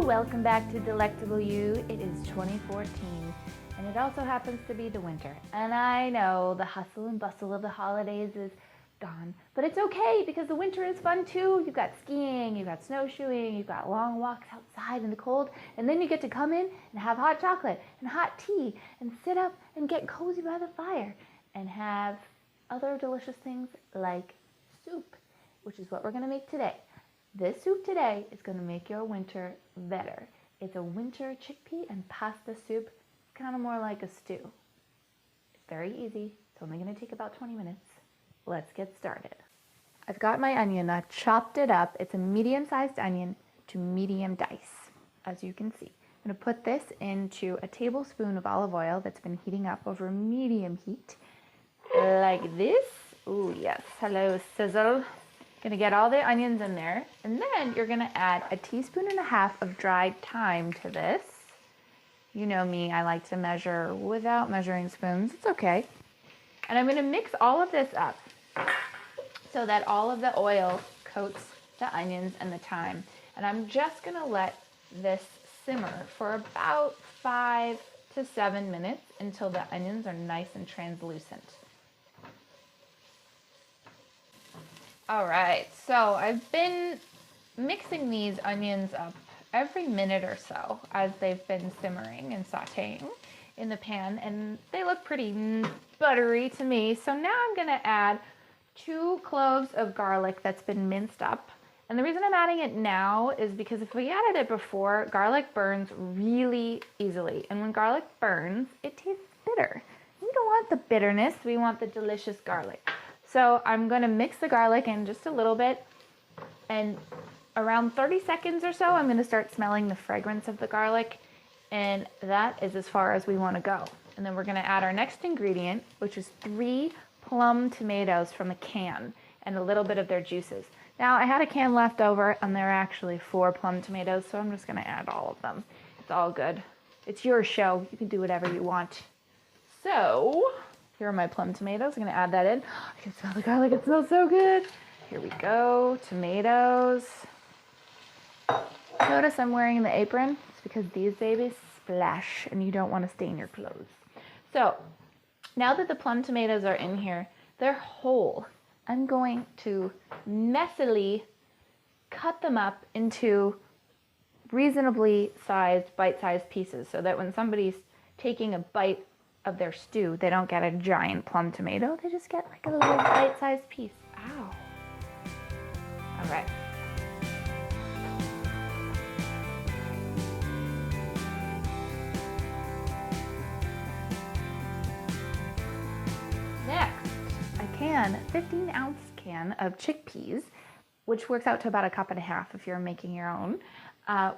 welcome back to Delectable You. It is 2014 and it also happens to be the winter. And I know the hustle and bustle of the holidays is gone, but it's okay because the winter is fun too. You've got skiing, you've got snowshoeing, you've got long walks outside in the cold, and then you get to come in and have hot chocolate and hot tea and sit up and get cozy by the fire and have other delicious things like soup, which is what we're going to make today. This soup today is going to make your winter better. It's a winter chickpea and pasta soup. It's kind of more like a stew. It's very easy. It's only going to take about 20 minutes. Let's get started. I've got my onion. I chopped it up. It's a medium-sized onion to medium dice, as you can see. I'm going to put this into a tablespoon of olive oil that's been heating up over medium heat, like this. Ooh, yes. Hello, sizzle. Gonna get all the onions in there, and then you're gonna add 1.5 teaspoons of dried thyme to this. You know me, I like to measure without measuring spoons. It's okay. And I'm gonna mix all of this up so that all of the oil coats the onions and the thyme. And I'm just gonna let this simmer for about 5 to 7 minutes until the onions are nice and translucent. All right, so I've been mixing these onions up every minute or so as they've been simmering and sauteing in the pan, and they look pretty buttery to me. So now I'm gonna add 2 cloves of garlic that's been minced up. And the reason I'm adding it now is because if we added it before, garlic burns really easily. And when garlic burns, it tastes bitter. We don't want the bitterness, we want the delicious garlic. So I'm going to mix the garlic in just a little bit, and around 30 seconds or so, I'm going to start smelling the fragrance of the garlic, and that is as far as we want to go. And then we're going to add our next ingredient, which is 3 plum tomatoes from a can and a little bit of their juices. Now, I had a can left over, and there are actually 4 plum tomatoes, so I'm just going to add all of them. It's all good. It's your show. You can do whatever you want. So here are my plum tomatoes. I'm going to add that in. I can smell the garlic. It smells so good. Here we go. Tomatoes. Notice I'm wearing the apron. It's because these babies splash and you don't want to stain your clothes. So now that the plum tomatoes are in here, they're whole. I'm going to messily cut them up into reasonably sized, bite-sized pieces so that when somebody's taking a bite of their stew, they don't get a giant plum tomato. They just get like a little bite-sized piece. Ow. All right. Next, a 15-ounce can of chickpeas, which works out to about 1.5 cups if you're making your own.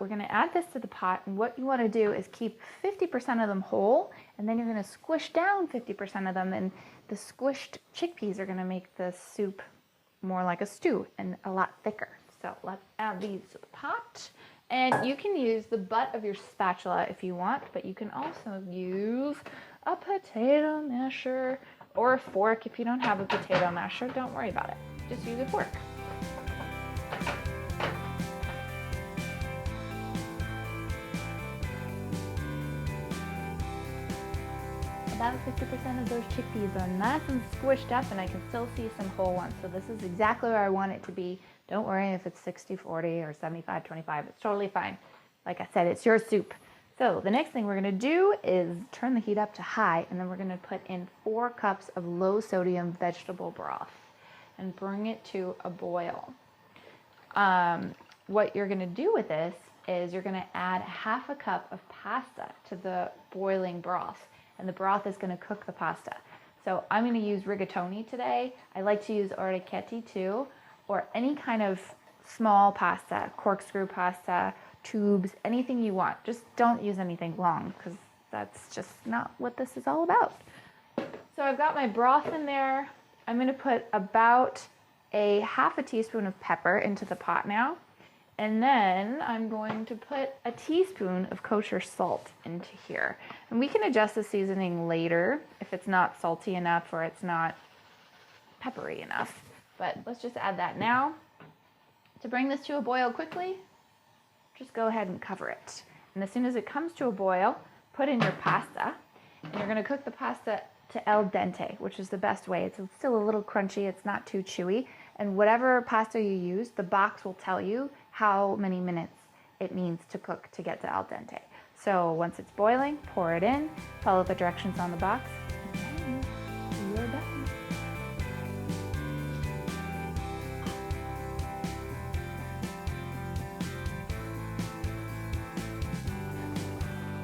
We're going to add this to the pot, and what you want to do is keep 50% of them whole, and then you're going to squish down 50% of them, and the squished chickpeas are going to make the soup more like a stew and a lot thicker. So let's add these to the pot, and you can use the butt of your spatula if you want, but you can also use a potato masher or a fork. If you don't have a potato masher, don't worry about it. Just use a fork. About 50% of those chickpeas are nice and squished up, and I can still see some whole ones. So this is exactly where I want it to be. Don't worry if it's 60-40 or 75-25. It's totally fine. Like I said, it's your soup. So the next thing we're going to do is turn the heat up to high, and then we're going to put in 4 cups of low sodium vegetable broth and bring it to a boil. What you're going to do with this is you're going to add 1/2 cup of pasta to the boiling broth. And the broth is going to cook the pasta. So I'm going to use rigatoni today. I like to use orecchiette too, or any kind of small pasta, corkscrew pasta, tubes, anything you want. Just don't use anything long because that's just not what this is all about. So I've got my broth in there. I'm going to put about 1/2 teaspoon of pepper into the pot now. And then I'm going to put 1 teaspoon of kosher salt into here. And we can adjust the seasoning later if it's not salty enough or it's not peppery enough. But let's just add that now. To bring this to a boil quickly, just go ahead and cover it. And as soon as it comes to a boil, put in your pasta. And you're gonna cook the pasta to al dente, which is the best way. It's still a little crunchy, it's not too chewy. And whatever pasta you use, the box will tell you how many minutes it needs to cook to get to al dente. So once it's boiling, pour it in, follow the directions on the box, and then you're done.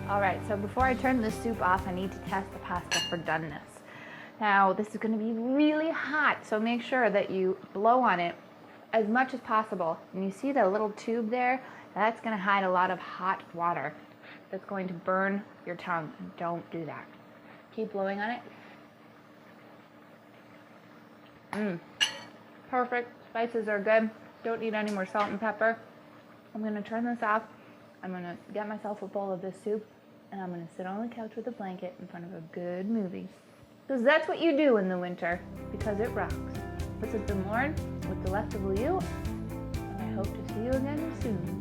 All right, so before I turn this soup off, I need to test the pasta for doneness. Now, this is gonna be really hot, so make sure that you blow on it as much as possible. And you see that little tube there? That's gonna hide a lot of hot water that's going to burn your tongue. Don't do that. Keep blowing on it. Perfect, spices are good. Don't need any more salt and pepper. I'm gonna turn this off. I'm gonna get myself a bowl of this soup, and I'm gonna sit on the couch with a blanket in front of a good movie. Because that's what you do in the winter, because it rocks. This has been Lauren with Delectable You, and I hope to see you again soon.